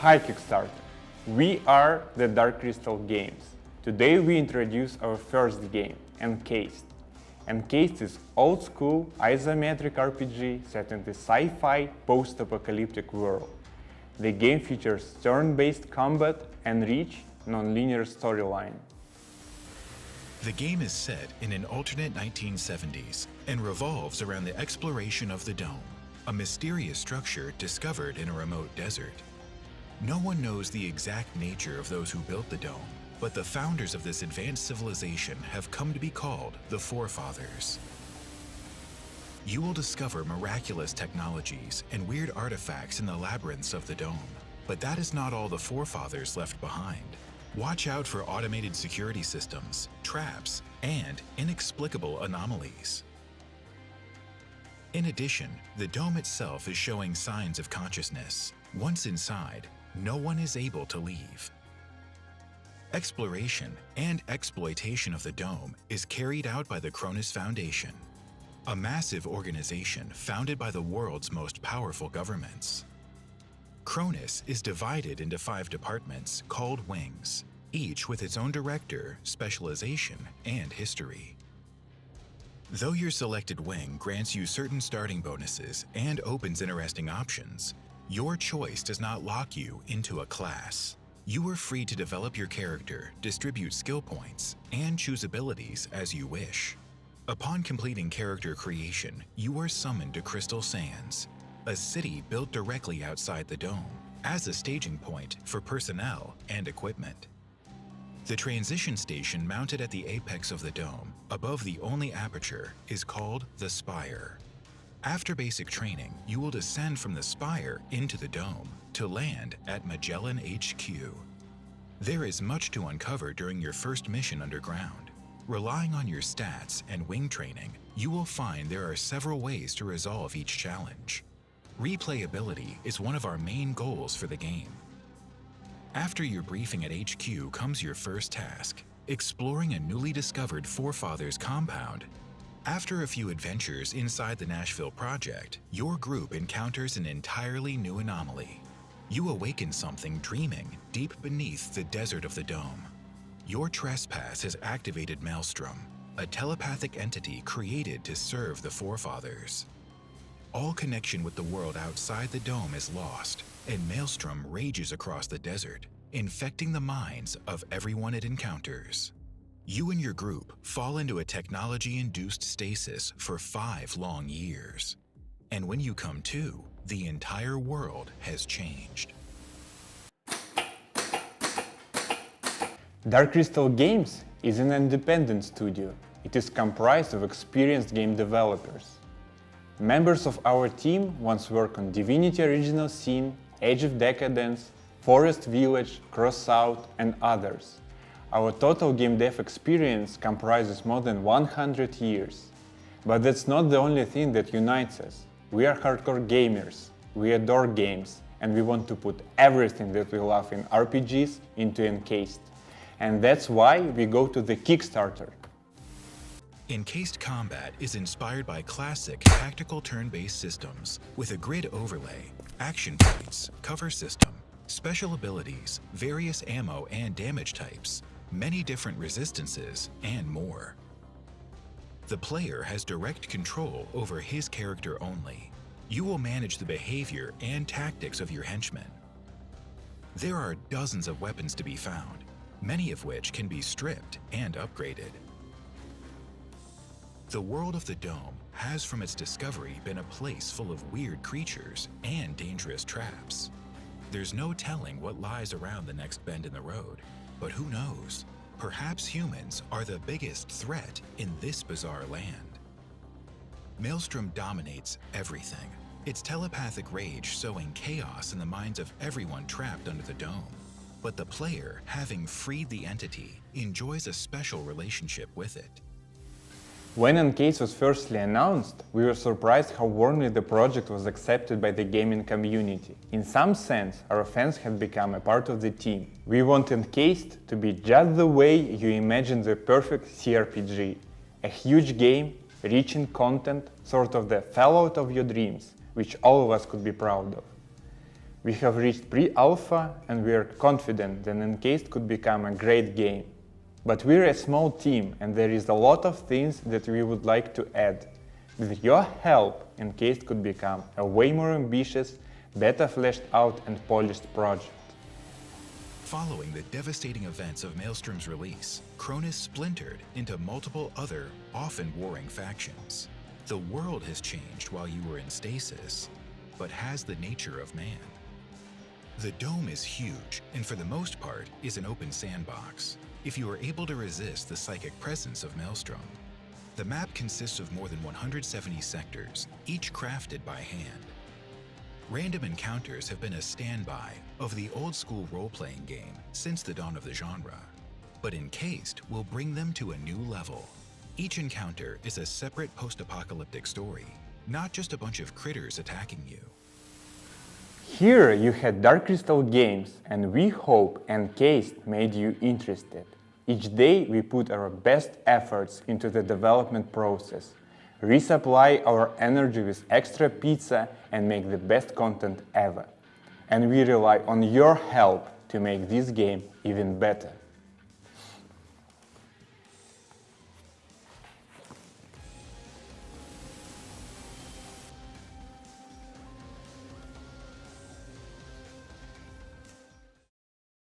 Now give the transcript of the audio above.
Hi Kickstarter! We are the Dark Crystal Games. Today we introduce our first game, Encased. Encased is old-school isometric RPG set in the sci-fi post-apocalyptic world. The game features turn-based combat and rich, non-linear storyline. The game is set in an alternate 1970s and revolves around the exploration of the Dome, a mysterious structure discovered in a remote desert. No one knows the exact nature of those who built the Dome, but the founders of this advanced civilization have come to be called the Forefathers. You will discover miraculous technologies and weird artifacts in the labyrinths of the Dome, but that is not all the Forefathers left behind. Watch out for automated security systems, traps, and inexplicable anomalies. In addition, the Dome itself is showing signs of consciousness. Once inside, no one is able to leave. Exploration and exploitation of the Dome is carried out by the Cronus Foundation, a massive organization founded by the world's most powerful governments. Cronus is divided into 5 departments called wings, each with its own director, specialization, and history. Though your selected wing grants you certain starting bonuses and opens interesting options, your choice does not lock you into a class. You are free to develop your character, distribute skill points, and choose abilities as you wish. Upon completing character creation, you are summoned to Crystal Sands, a city built directly outside the Dome, as a staging point for personnel and equipment. The transition station mounted at the apex of the Dome, above the only aperture, is called the Spire. After basic training, you will descend from the Spire into the Dome to land at Magellan HQ. There is much to uncover during your first mission underground. Relying on your stats and wing training, you will find there are several ways to resolve each challenge. Replayability is one of our main goals for the game. After your briefing at HQ comes your first task, exploring a newly discovered Forefathers compound. After a few adventures inside the Nashville project, your group encounters an entirely new anomaly. You awaken something dreaming deep beneath the desert of the Dome. Your trespass has activated Maelstrom, a telepathic entity created to serve the Forefathers. All connection with the world outside the Dome is lost, and Maelstrom rages across the desert, infecting the minds of everyone it encounters. You and your group fall into a technology-induced stasis for 5 long years. And when you come to, the entire world has changed. Dark Crystal Games is an independent studio. It is comprised of experienced game developers. Members of our team once worked on Divinity Original Sin, Age of Decadence, Forest Village, Crossout, and others. Our total game dev experience comprises more than 100 years. But that's not the only thing that unites us. We are hardcore gamers, we adore games, and we want to put everything that we love in RPGs into Encased. And that's why we go to the Kickstarter. Encased combat is inspired by classic tactical turn-based systems with a grid overlay, action points, cover system, special abilities, various ammo and damage types, many different resistances, and more. The player has direct control over his character only. You will manage the behavior and tactics of your henchmen. There are dozens of weapons to be found, many of which can be stripped and upgraded. The world of the Dome has from its discovery been a place full of weird creatures and dangerous traps. There's no telling what lies around the next bend in the road, but who knows? Perhaps humans are the biggest threat in this bizarre land. Maelstrom dominates everything, its telepathic rage sowing chaos in the minds of everyone trapped under the Dome. But the player, having freed the entity, enjoys a special relationship with it. When Encased was firstly announced, we were surprised how warmly the project was accepted by the gaming community. In some sense, our fans had become a part of the team. We want Encased to be just the way you imagine the perfect CRPG. A huge game, rich in content, sort of the Fallout of your dreams, which all of us could be proud of. We have reached pre-alpha and we are confident that Encased could become a great game. But we're a small team and there is a lot of things that we would like to add. With your help, Encased could become a way more ambitious, better fleshed out and polished project. Following the devastating events of Maelstrom's release, Cronus splintered into multiple other, often warring factions. The world has changed while you were in stasis, but has the nature of man. The dome is huge and for the most part is an open sandbox, if you are able to resist the psychic presence of Maelstrom. The map consists of more than 170 sectors, each crafted by hand. Random encounters have been a standby of the old-school role-playing game since the dawn of the genre, but Encased will bring them to a new level. Each encounter is a separate post-apocalyptic story, not just a bunch of critters attacking you. Here you had Dark Crystal Games, and we hope Encased made you interested. Each day we put our best efforts into the development process, resupply our energy with extra pizza and make the best content ever. And we rely on your help to make this game even better.